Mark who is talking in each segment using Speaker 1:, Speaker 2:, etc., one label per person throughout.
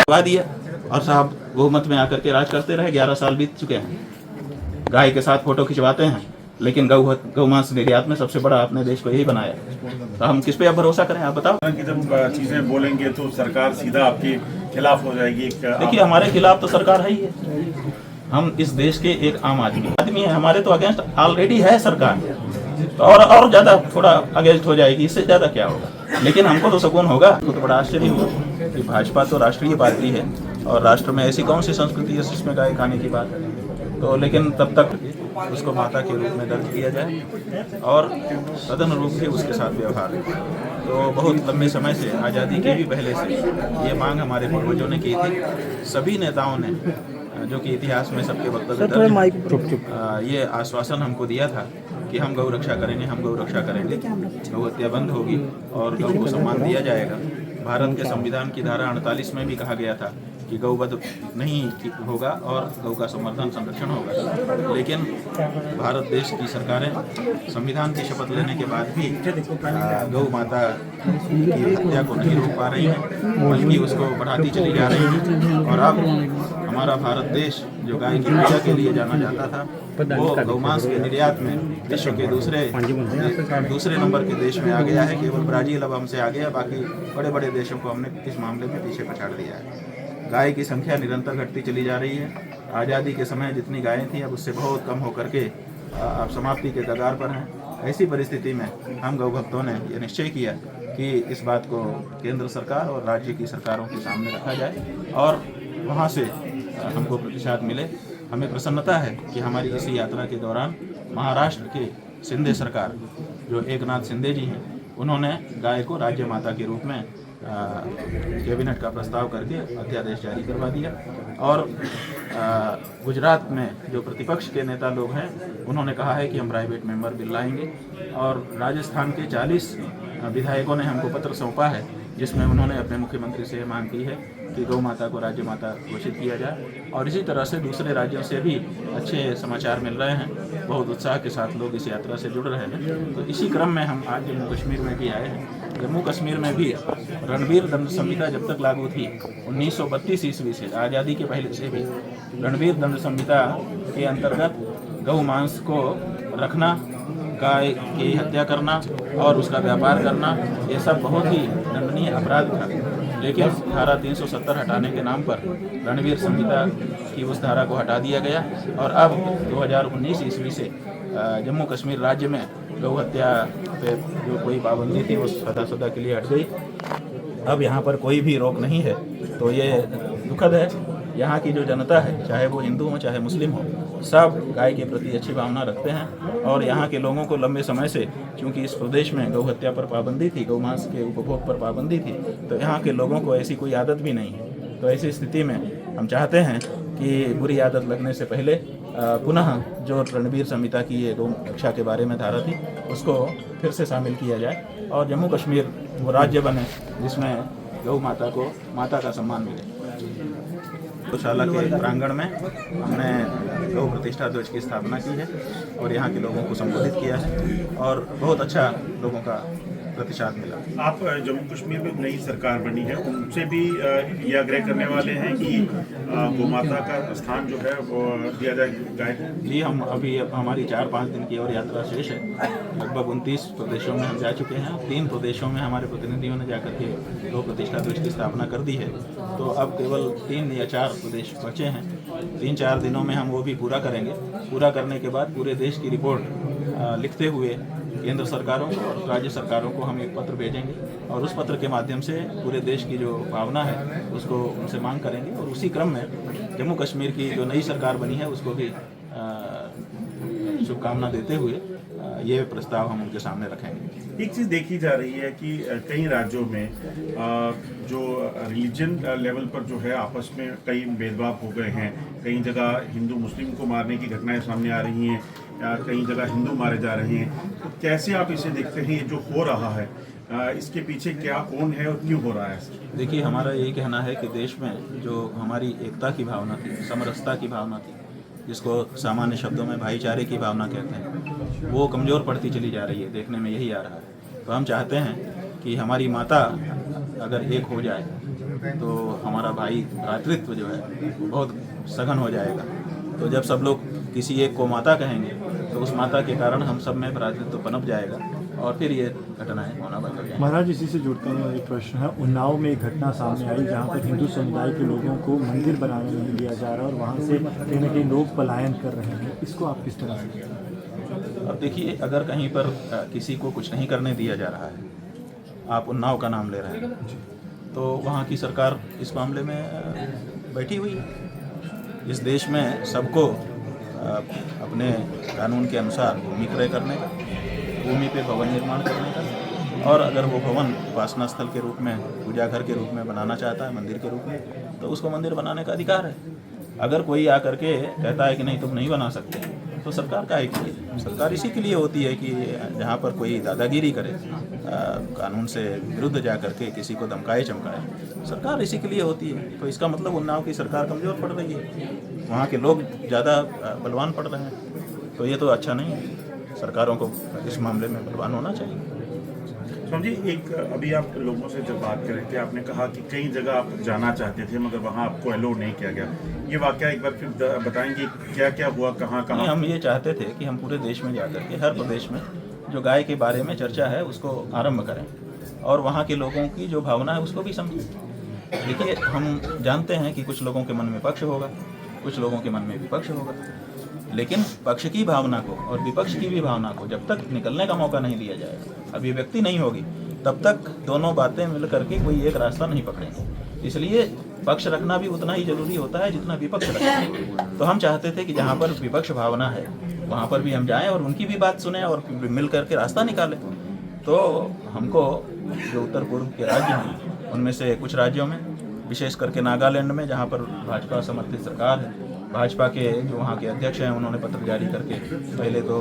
Speaker 1: करवा दिया और साहब बहुमत में आकर के राज करते रहे। 11 साल बीत चुके हैं। गाय के साथ फोटो खिंचवाते हैं, लेकिन गौ मांस निर्यात में सबसे बड़ा अपने देश को यही बनाया। तो हम किस पे अब भरोसा करें, आप बताओ।
Speaker 2: कि जब चीजें बोलेंगे तो सरकार सीधा आपके खिलाफ हो जाएगी।
Speaker 1: देखिए, हमारे खिलाफ तो सरकार है ही है। हम इस देश के एक आम आदमी है, हमारे तो अगेंस्ट ऑलरेडी है सरकार, तो और ज्यादा थोड़ा अगेंस्ट हो जाएगी, इससे ज्यादा क्या होगा। लेकिन हमको तो सुकून होगा। तो बड़ा आश्चर्य हुआ कि भाजपा तो राष्ट्रीय पार्टी है और राष्ट्र में ऐसी कौन सी संस्कृति है जिसमें गाय खाने की बात है। तो लेकिन तब तक उसको माता के रूप में दर्ज किया जाए और सदन रूप से उसके साथ व्यवहार। तो बहुत लंबे समय से, आज़ादी के भी पहले से ये मांग हमारे पूर्वजों ने की थी। सभी नेताओं ने, जो कि इतिहास में सबके वक्तव्य ये आश्वासन हमको दिया था कि हम गौ रक्षा करेंगे, हम गौ रक्षा करेंगे, गौ हत्या बंद होगी और गौ को सम्मान दिया जाएगा। भारत के संविधान की धारा 48 में भी कहा गया था कि गौवध नहीं होगा और गौ का संवर्धन संरक्षण होगा। लेकिन भारत देश की सरकारें संविधान की शपथ लेने के बाद भी गौ माता की हत्या को नहीं रोक पा रही हैं, बल्कि उसको बढ़ाती चली जा रही हैं। और अब हमारा भारत देश, जो गाय की पूजा के लिए जाना जाता था, वो गौमांस के निर्यात में विश्व के दूसरे नंबर के देश में आ गया है। केवल ब्राजील अब हमसे आ गया, बाकी बड़े बड़े देशों को हमने इस मामले में पीछे पछाड़ दिया है। गाय की संख्या निरंतर घटती चली जा रही है। आज़ादी के समय जितनी गायें थी, अब उससे बहुत कम होकर के अब समाप्ति के कगार पर हैं। ऐसी परिस्थिति में हम गौ भक्तों ने यह निश्चय किया कि इस बात को केंद्र सरकार और राज्य की सरकारों के सामने रखा जाए और वहाँ से हमको प्रतिसाद मिले। हमें प्रसन्नता है कि हमारी इसी यात्रा के दौरान महाराष्ट्र के शिंदे सरकार, जो एकनाथ शिंदे जी हैं, उन्होंने गाय को राज्य माता के रूप में कैबिनेट का प्रस्ताव करके अध्यादेश जारी करवा दिया। और गुजरात में जो प्रतिपक्ष के नेता लोग हैं, उन्होंने कहा है कि हम प्राइवेट मेंबर बिल लाएंगे। और राजस्थान के 40 विधायकों ने हमको पत्र सौंपा है, जिसमें उन्होंने अपने मुख्यमंत्री से मांग की है कि गौ माता को राज्य माता घोषित किया जाए। और इसी तरह से दूसरे राज्यों से भी अच्छे समाचार मिल रहे हैं। बहुत उत्साह के साथ लोग इस यात्रा से जुड़ रहे हैं। तो इसी क्रम में हम आज जम्मू कश्मीर में भी आए हैं। जम्मू कश्मीर में भी रणवीर दंड संहिता जब तक लागू थी, 1932 ईस्वी से, आज़ादी के पहले से भी रणवीर दंड संहिता के अंतर्गत गौ मांस को रखना, गाय की हत्या करना और उसका व्यापार करना, ये सब बहुत ही दंडनीय अपराध था। लेकिन धारा 370 हटाने के नाम पर रणवीर संहिता की उस धारा को हटा दिया गया और अब 2019 ईस्वी से जम्मू कश्मीर राज्य में गौ हत्या पे जो कोई पाबंदी थी वो सदा के लिए हट गई। अब यहाँ पर कोई भी रोक नहीं है। तो ये दुखद है। यहाँ की जो जनता है, चाहे वो हिंदू हो चाहे मुस्लिम हो, सब गाय के प्रति अच्छी भावना रखते हैं। और यहाँ के लोगों को लंबे समय से, क्योंकि इस प्रदेश में गौ हत्या पर पाबंदी थी, गौ मांस के उपभोग पर पाबंदी थी, तो यहाँ के लोगों को ऐसी कोई आदत भी नहीं है। तो ऐसी स्थिति में हम चाहते हैं कि बुरी आदत लगने से पहले पुनः जो रणवीर संहिता की ये गौ रक्षा के बारे में धारा थी, उसको फिर से शामिल किया जाए और जम्मू कश्मीर वो राज्य बने जिसमें गौ माता को माता का सम्मान मिले। गौशाला के प्रांगण में हमने गौ प्रतिष्ठा ध्वज की स्थापना की है और यहाँ के लोगों को संबोधित किया है और बहुत अच्छा लोगों का प्रतिशत मिला।
Speaker 2: आप जम्मू कश्मीर में नई सरकार बनी है, उनसे भी ये आग्रह करने वाले हैं कि गौ माता का स्थान जो है वो दिया जाए गाय को?
Speaker 1: जी, हम अभी हमारी 4-5 दिन की और यात्रा शेष है। लगभग 29 प्रदेशों में हम जा चुके हैं। 3 प्रदेशों में हमारे प्रतिनिधियों ने जाकर के गौ प्रतिष्ठा ध्वज की स्थापना कर दी है। तो अब केवल 3 या 4 प्रदेश बचे हैं। 3-4 दिनों में हम वो भी पूरा करेंगे। पूरा करने के बाद पूरे देश की रिपोर्ट लिखते हुए केंद्र सरकारों और राज्य सरकारों को हम एक पत्र भेजेंगे और उस पत्र के माध्यम से पूरे देश की जो भावना है उसको उनसे मांग करेंगे। और उसी क्रम में जम्मू कश्मीर की जो नई सरकार बनी है उसको भी शुभकामना देते हुए ये प्रस्ताव हम उनके सामने रखेंगे।
Speaker 2: एक चीज़ देखी जा रही है कि कई राज्यों में जो रिलीजन लेवल पर जो है आपस में कई भेदभाव हो गए हैं। कई जगह हिंदू मुस्लिम को मारने की घटनाएं सामने आ रही हैं या कई जगह हिंदू मारे जा रहे हैं। तो कैसे आप इसे देखते हैं, ये जो हो रहा है इसके पीछे क्या, कौन है और क्यों हो रहा है?
Speaker 1: देखिए, हमारा यही कहना है कि देश में जो हमारी एकता की भावना थी, समरसता की भावना थी, जिसको सामान्य शब्दों में भाईचारे की भावना कहते हैं, वो कमज़ोर पड़ती चली जा रही है। देखने में यही आ रहा है। तो हम चाहते हैं कि हमारी माता अगर एक हो जाए तो हमारा भाई भ्रातृत्व जो है वो बहुत सघन हो जाएगा। तो जब सब लोग किसी एक को माता कहेंगे तो उस माता के कारण हम सब में भ्रातृत्व पनप जाएगा और फिर ये घटनाएं होना बंद हो जाएंगी।
Speaker 3: महाराज, इसी से जुड़कर मेरा एक प्रश्न है। उन्नाव में एक घटना सामने आई जहां पर हिंदू समुदाय के लोगों को मंदिर बनाने नहीं दिया जा रहा और वहां से कहीं न कहीं लोग पलायन कर रहे हैं, इसको आप किस तरह से?
Speaker 1: अब देखिए, अगर कहीं पर किसी को कुछ नहीं करने दिया जा रहा है, आप उन्नाव का नाम ले रहे हैं, तो वहाँ की सरकार इस मामले में बैठी हुई है। इस देश में सबको अपने कानून के अनुसार भूमि क्रय करने का, भूमि पे भवन निर्माण करने का, और अगर वो भवन उपासना स्थल के रूप में, पूजा घर के रूप में बनाना चाहता है, मंदिर के रूप में, तो उसको मंदिर बनाने का अधिकार है। अगर कोई आकर के कहता है कि नहीं तुम नहीं बना सकते, तो सरकार काहे के लिए? सरकार इसी के लिए होती है कि जहाँ पर कोई दादागिरी करे, कानून से विरुद्ध जा करके किसी को धमकाए चमकाए, सरकार इसी के लिए होती है। तो इसका मतलब उन्नाव की सरकार कमज़ोर पड़ रही है, वहाँ के लोग ज़्यादा बलवान पड़ रहे हैं, तो ये तो अच्छा नहीं है। सरकारों को इस मामले में बलवान होना चाहिए।
Speaker 2: जी, एक अभी आप लोगों से जब बात कर रहे थे, आपने कहा कि कई जगह आप जाना चाहते थे मगर वहाँ आपको अलो नहीं किया गया। ये वाकया एक बार फिर बताएंगे, क्या क्या हुआ, कहाँ कहाँ?
Speaker 1: हम ये चाहते थे कि हम पूरे देश में जाकर के हर प्रदेश में जो गाय के बारे में चर्चा है उसको आरंभ करें और वहाँ के लोगों की जो भावना है उसको भी समझें। देखिए, हम जानते हैं कि कुछ लोगों के मन में पक्ष होगा, कुछ लोगों के मन में विपक्ष होगा, लेकिन पक्ष की भावना को और विपक्ष की भी भावना को जब तक निकलने का मौका नहीं दिया जाएगा, अभिव्यक्ति नहीं होगी, तब तक दोनों बातें मिल करके कोई एक रास्ता नहीं पकड़ेंगे। इसलिए पक्ष रखना भी उतना ही जरूरी होता है जितना विपक्ष रखना। तो हम चाहते थे कि जहाँ पर विपक्ष भावना है वहाँ पर भी हम जाएं और उनकी भी बात सुने और मिल करके रास्ता निकालें। तो हमको जो उत्तर पूर्व के राज्य हैं उनमें से कुछ राज्यों में, विशेष करके नागालैंड में जहाँ पर भाजपा समर्थित सरकार है, भाजपा के जो वहाँ के अध्यक्ष हैं उन्होंने पत्र जारी करके पहले तो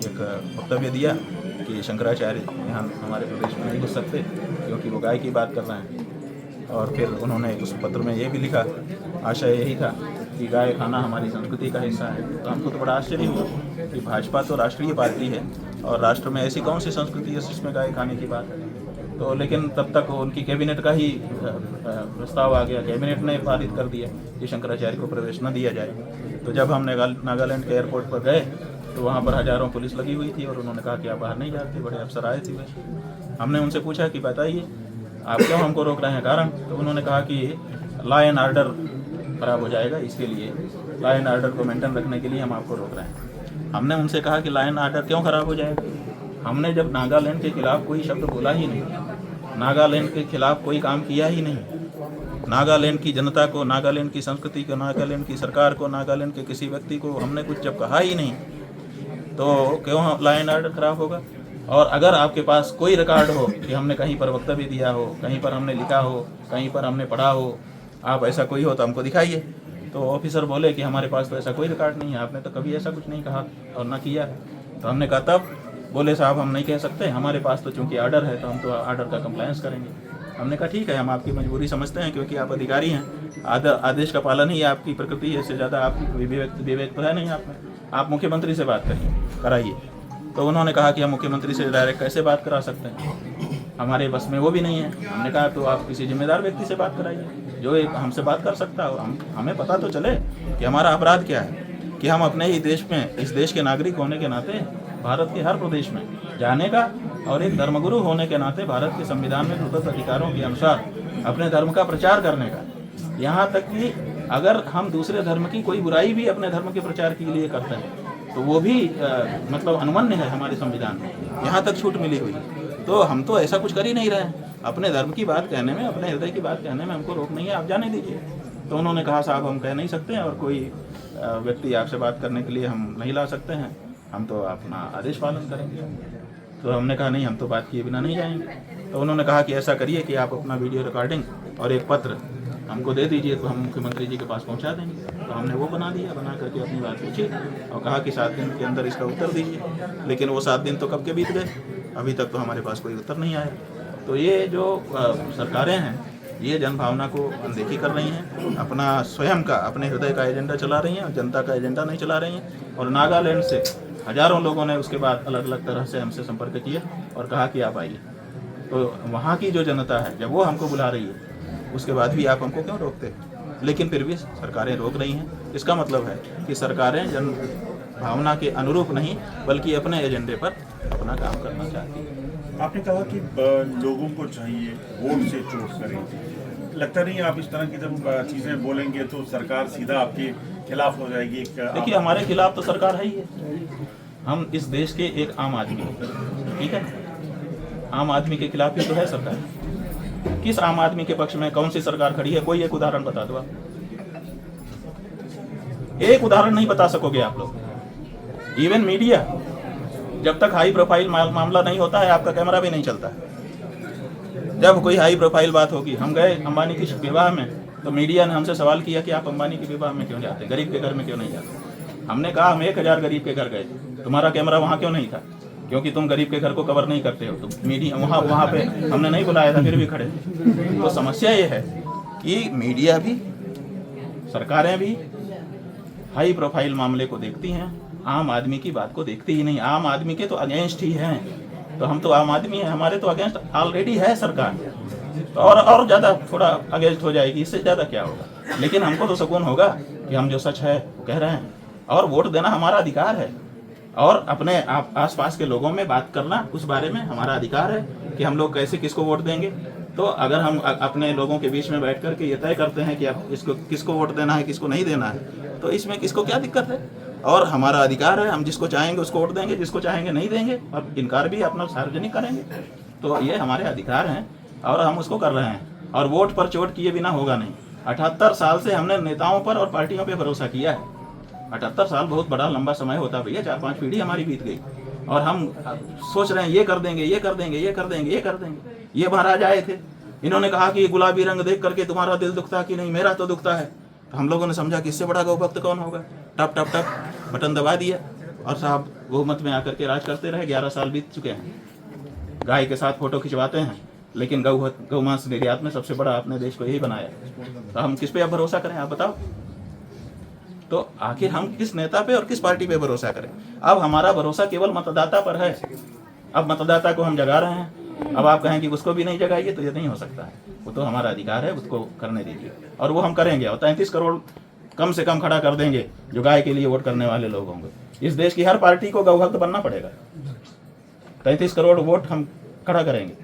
Speaker 1: एक वक्तव्य दिया कि शंकराचार्य यहाँ हमारे प्रदेश में नहीं घुस सकते क्योंकि वो गाय की बात कर रहे हैं, और फिर उन्होंने उस पत्र में ये भी लिखा, आशय यही था कि गाय खाना हमारी संस्कृति का हिस्सा है। तो हमको तो बड़ा आश्चर्य हुआ कि भाजपा तो राष्ट्रीय पार्टी है और राष्ट्र में ऐसी कौन सी संस्कृति है जिसमें गाय खाने की बात है। तो लेकिन तब तक उनकी कैबिनेट का ही प्रस्ताव आ गया, कैबिनेट ने पारित कर दिया कि शंकराचार्य को प्रवेश न दिया जाए। तो जब हम नागालैंड के एयरपोर्ट पर गए तो वहाँ पर हजारों पुलिस लगी हुई थी और उन्होंने कहा कि आप बाहर नहीं जाते, बड़े अफसर आए थे। हमने उनसे पूछा कि बताइए आप क्यों हमको रोक रहे हैं, कारण? तो उन्होंने कहा कि लॉ एंड ऑर्डर खराब हो जाएगा, इसके लिए लॉ एंड ऑर्डर को मेंटेन रखने के लिए हम आपको रोक रहे हैं। हमने उनसे कहा कि लॉ एंड ऑर्डर क्यों खराब हो जाएगा? हमने जब नागालैंड के खिलाफ कोई शब्द बोला ही नहीं, नागालैंड के खिलाफ कोई काम किया ही नहीं, नागालैंड की जनता को, नागालैंड की संस्कृति को, नागालैंड की सरकार को, नागालैंड के किसी व्यक्ति को हमने कुछ जब कहा ही नहीं, तो क्यों लॉ एंड ऑर्डर खराब होगा? और अगर आपके पास कोई रिकॉर्ड हो कि हमने कहीं पर वक्तव्य दिया हो, कहीं पर हमने लिखा हो, कहीं पर हमने पढ़ा हो, आप ऐसा कोई हो तो हमको दिखाइए। तो ऑफिसर बोले कि हमारे पास तो ऐसा कोई रिकॉर्ड नहीं है, आपने तो कभी ऐसा कुछ नहीं कहा और ना किया। तो हमने कहा, तब बोले साहब हम नहीं कह सकते, हमारे पास तो चूंकि ऑर्डर है तो हम तो ऑर्डर का कंप्लायंस करेंगे। हमने कहा ठीक है, हम आपकी मजबूरी समझते हैं क्योंकि आप अधिकारी हैं, आदेश का पालन ही आपकी प्रकृति है, इससे ज़्यादा आपकी विवेक तो है नहीं आप में, आप मुख्यमंत्री से बात कराइए। तो उन्होंने कहा कि हम मुख्यमंत्री से डायरेक्ट कैसे बात करा सकते हैं, हमारे बस में वो भी नहीं है। हमने कहा तो आप किसी जिम्मेदार व्यक्ति से बात कराइए जो एक हमसे बात कर सकता हो, हमें पता तो चले कि हमारा अपराध क्या है, कि हम अपने ही देश में, इस देश के नागरिक होने के नाते भारत के हर प्रदेश में जाने का और एक धर्मगुरु होने के नाते भारत के संविधान में प्रदत्त अधिकारों के अनुसार अपने धर्म का प्रचार करने का। यहाँ तक कि अगर हम दूसरे धर्म की कोई बुराई भी अपने धर्म के प्रचार के लिए करते हैं तो वो भी मतलब अनुमन्य है हमारे संविधान में, यहाँ तक छूट मिली हुई। तो हम तो ऐसा कुछ कर ही नहीं रहे हैं, अपने धर्म की बात कहने में, अपने हृदय की बात कहने में हमको रोक नहीं है, आप जाने दीजिए। तो उन्होंने कहा साहब हम कह नहीं सकते हैं और कोई व्यक्ति आपसे बात करने के लिए हम नहीं ला सकते हैं, हम तो अपना आदेश पालन करेंगे। तो हमने कहा नहीं, हम तो बात किए बिना नहीं जाएंगे। तो उन्होंने कहा कि ऐसा करिए कि आप अपना वीडियो रिकॉर्डिंग और एक पत्र हमको दे दीजिए तो हम मुख्यमंत्री जी के पास पहुंचा देंगे। तो हमने वो बना दिया, बना करके अपनी बात पूछी और कहा कि 7 दिन के अंदर इसका उत्तर दीजिए। लेकिन वो 7 दिन तो कब के बीत गए, अभी तक तो हमारे पास कोई उत्तर नहीं आया। तो ये जो सरकारें हैं ये जनभावना को अनदेखी कर रही हैं, अपना स्वयं का, अपने हृदय का एजेंडा चला रही हैं और जनता का एजेंडा नहीं चला रही हैं। और नागालैंड से हजारों लोगों ने उसके बाद अलग अलग तरह से हमसे संपर्क किया और कहा कि आप आइए। तो वहाँ की जो जनता है जब वो हमको बुला रही है, उसके बाद भी आप हमको क्यों रोकते? लेकिन फिर भी सरकारें रोक रही हैं। इसका मतलब है कि सरकारें जन भावना के अनुरूप नहीं बल्कि अपने एजेंडे पर अपना काम करना चाहती हैं।
Speaker 2: आपने कहा कि लोगों को चाहिए वोट से चोट करें, लगता नहीं आप इस तरह की जब चीज़ें बोलेंगे तो सरकार सीधा आपके खिलाफ हो जाएगी?
Speaker 1: देखिए, हमारे खिलाफ तो सरकार है ही है। हम इस देश के एक आम आदमी हैं, ठीक है। आम आदमी के खिलाफ ही तो है सरकार। किस आम आदमी के पक्ष में कौन सी सरकार खड़ी है? कोई एक उदाहरण बता दो आप। एक उदाहरण नहीं बता सकोगे आप लोग। इवन मीडिया, जब तक हाई प्रोफाइल मामला नहीं होता है आपका कैमरा भी नहीं चलता है। जब कोई हाई प्रोफाइल बात होगी, हम गए अंबानी की विवाह में तो मीडिया ने हमसे सवाल किया कि आप अंबानी के विवाह में क्यों जाते, गरीब के घर में क्यों नहीं जाते? हमने कहा हम 1000 गरीब के घर गए, तुम्हारा कैमरा वहाँ क्यों नहीं था? क्योंकि तुम गरीब के घर को कवर नहीं करते हो। तुम मीडिया वहाँ पे हमने नहीं बुलाया था, फिर भी खड़े थे। तो समस्या ये है कि मीडिया भी, सरकारें भी हाई प्रोफाइल मामले को देखती हैं, आम आदमी की बात को देखती ही नहीं। आम आदमी के तो अगेंस्ट ही हैं। तो हम तो आम आदमी हैं, हमारे तो अगेंस्ट ऑलरेडी है सरकार। तो और ज़्यादा थोड़ा अगेंस्ट हो जाएगी, इससे ज़्यादा क्या होगा? लेकिन हमको तो सुकून होगा कि हम जो सच है वो कह रहे हैं, और वोट देना हमारा अधिकार है, और अपने आसपास के लोगों में बात करना उस बारे में हमारा अधिकार है कि हम लोग कैसे किसको वोट देंगे। तो अगर हम अपने लोगों के बीच में बैठ कर के ये तय करते हैं कि अब इसको किसको वोट देना है, किसको नहीं देना है, तो इसमें किसको क्या दिक्कत है? और हमारा अधिकार है, हम जिसको चाहेंगे उसको वोट देंगे, जिसको चाहेंगे नहीं देंगे, और इनकार भी अपना सार्वजनिक करेंगे। तो ये हमारे अधिकार हैं और हम उसको कर रहे हैं। और वोट पर चोट किए बिना होगा नहीं। 78 साल से हमने नेताओं पर और पार्टियों पर भरोसा किया है। 78 साल बहुत बड़ा लंबा समय होता है भैया, 4-5 पीढ़ी हमारी बीत गई, और हम सोच रहे हैं ये कर देंगे, ये कर देंगे, ये कर देंगे, ये कर देंगे। ये महाराज आए थे, इन्होंने कहा कि गुलाबी रंग देख करके तुम्हारा दिल दुखता कि नहीं? मेरा तो दुखता है। तो हम लोगों ने समझा कि इससे बड़ा गौभक्त कौन होगा। टप टप टप बटन दबा दिया और साहब बहुमत में आकर के राज करते रहे। 11 साल बीत चुके हैं। गाय के साथ फोटो खिंचवाते हैं, लेकिन गौमांस निर्यात में सबसे बड़ा अपने देश को यही बनाया। तो हम किस पे अब भरोसा करें, आप बताओ? तो आखिर हम किस नेता पे और किस पार्टी पे भरोसा करें? अब हमारा भरोसा केवल मतदाता पर है। अब मतदाता को हम जगा रहे हैं। अब आप कहें कि उसको भी नहीं जगाइए, तो ये नहीं हो सकता है। वो तो हमारा अधिकार है, उसको करने दीजिए, और वो हम करेंगे। और 33 करोड़ कम से कम खड़ा कर देंगे जो गाय के लिए वोट करने वाले लोग होंगे। इस देश की हर पार्टी को गौभक्त बनना पड़ेगा। 33 करोड़ वोट हम खड़ा करेंगे।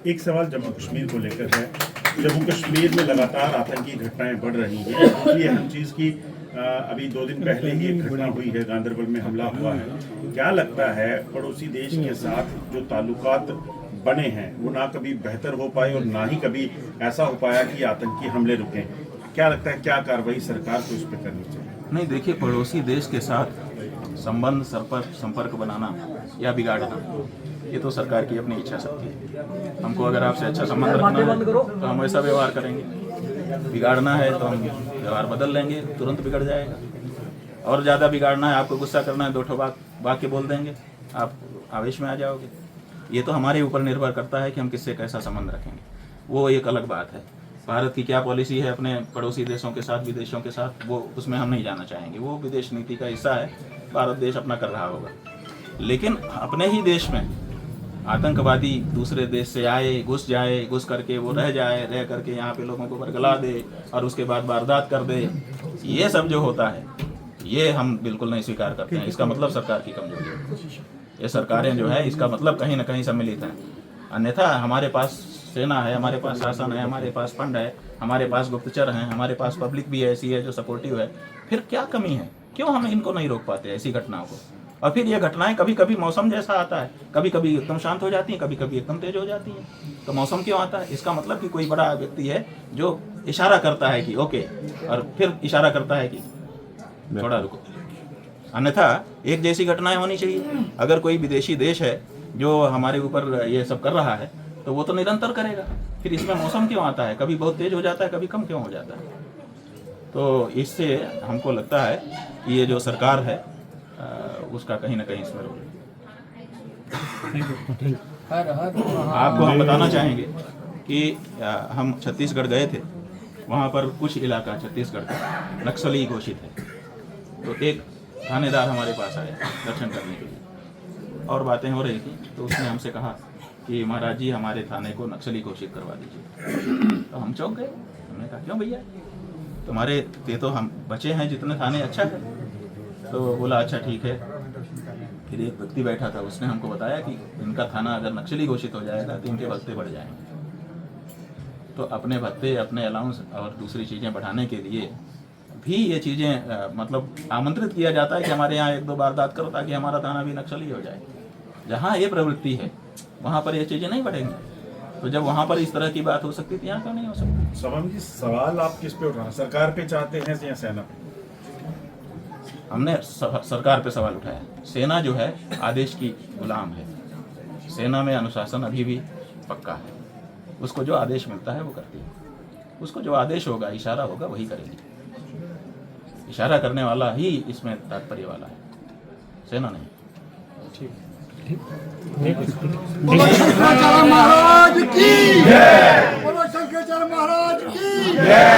Speaker 2: एक सवाल जम्मू कश्मीर को लेकर है। जम्मू कश्मीर में लगातार आतंकी घटनाएं बढ़ रही हैं। दूसरी अहम चीज़ की अभी 2 दिन पहले ही एक घटना हुई है, गांदरबल में हमला हुआ है। क्या लगता है पड़ोसी देश के साथ जो ताल्लुकात बने हैं वो ना कभी बेहतर हो पाए और ना ही कभी ऐसा हो पाया कि आतंकी हमले रुकें? क्या लगता है, क्या कार्रवाई सरकार को इस पर करनी चाहिए?
Speaker 1: नहीं, देखिए, पड़ोसी देश के साथ संबंध, संपर्क बनाना या बिगाड़ना, ये तो सरकार की अपनी इच्छा शक्ति है। हमको अगर आपसे अच्छा संबंध रखना है तो हम वैसा व्यवहार करेंगे। बिगाड़ना है तो हम व्यवहार बदल लेंगे, तुरंत बिगड़ जाएगा। और ज़्यादा बिगाड़ना है, आपको गुस्सा करना है, 2 ठो वाक्य बोल देंगे, आप आवेश में आ जाओगे। ये तो हमारे ऊपर निर्भर करता है कि हम किससे कैसा संबंध रखेंगे। वो एक अलग बात है। भारत की क्या पॉलिसी है अपने पड़ोसी देशों के साथ, विदेशों के साथ, वो उसमें हम नहीं जाना चाहेंगे। वो विदेश नीति का हिस्सा है, भारत देश अपना कर रहा होगा। लेकिन अपने ही देश में आतंकवादी दूसरे देश से आए, घुस करके वो रह करके यहाँ पे लोगों को बरगला दे और उसके बाद वारदात कर दे, ये सब जो होता है ये हम बिल्कुल नहीं स्वीकार करते हैं। इसका मतलब सरकार की कमजोरी है। ये सरकारें जो है इसका मतलब कहीं ना कहीं सम्मिलित हैं। अन्यथा हमारे पास सेना है, हमारे पास शासन है, हमारे पास फंड है, हमारे पास गुप्तचर हैं, हमारे पास पब्लिक भी ऐसी है जो सपोर्टिव है। फिर क्या कमी है? क्यों हम इनको नहीं रोक पाते ऐसी घटनाओं को? और फिर ये घटनाएं कभी कभी मौसम जैसा आता है, कभी कभी एकदम शांत हो जाती हैं, कभी कभी एकदम तेज हो जाती हैं। तो मौसम क्यों आता है? इसका मतलब कि कोई बड़ा व्यक्ति है जो इशारा करता है कि ओके, और फिर इशारा करता है कि थोड़ा रुको। अन्यथा एक जैसी घटनाएं होनी चाहिए। अगर कोई विदेशी देश है जो हमारे ऊपर ये सब कर रहा है तो वो तो निरंतर करेगा। फिर इसमें मौसम क्यों आता है? कभी बहुत तेज हो जाता है, कभी कम क्यों हो जाता है? तो इससे हमको लगता है कि ये जो सरकार है उसका कहीं ना कहीं इसमें रोल है। आपको हम बताना चाहेंगे कि हम छत्तीसगढ़ गए थे। वहाँ पर कुछ इलाका छत्तीसगढ़ का नक्सली घोषित है। तो एक थानेदार हमारे पास आया दर्शन करने के लिए और बातें हो रही थी। तो उसने हमसे कहा कि महाराज जी हमारे थाने को नक्सली घोषित करवा दीजिए। तो हम चौंक गए, हमने कहा क्यों भैया, तुम्हारे ये तो हम बचे हैं जितने थाने, अच्छा है। तो बोला अच्छा ठीक है। फिर एक व्यक्ति बैठा था, उसने हमको बताया कि इनका थाना अगर नक्सली घोषित हो जाएगा तो इनके भत्ते बढ़ जाएंगे। तो अपने भत्ते, अपने अलाउंस और दूसरी चीज़ें बढ़ाने के लिए भी ये चीज़ें मतलब आमंत्रित किया जाता है कि हमारे यहाँ 1-2 वारदात करो ताकि हमारा थाना भी नक्सली हो जाए। जहाँ ये प्रवृत्ति है वहाँ पर ये चीज़ें नहीं बढ़ेंगी। तो जब वहाँ पर इस तरह की बात हो सकती थी, यहाँ क्यों नहीं हो सकती?
Speaker 2: सबम जी, सवाल आप किस पे उठाना, सरकार पे चाहते हैं या सेना पे?
Speaker 1: हमने सरकार पे सवाल उठाया। सेना जो है आदेश की गुलाम है। सेना में अनुशासन अभी भी पक्का है। उसको जो आदेश मिलता है वो करती है। उसको जो आदेश होगा, इशारा होगा, वही करेगी। इशारा करने वाला ही इसमें तात्पर्य वाला है, सेना नहीं।
Speaker 4: बोलो शंकराचार्य महाराज की जय। बोलो शंकराचार्य महाराज की जय।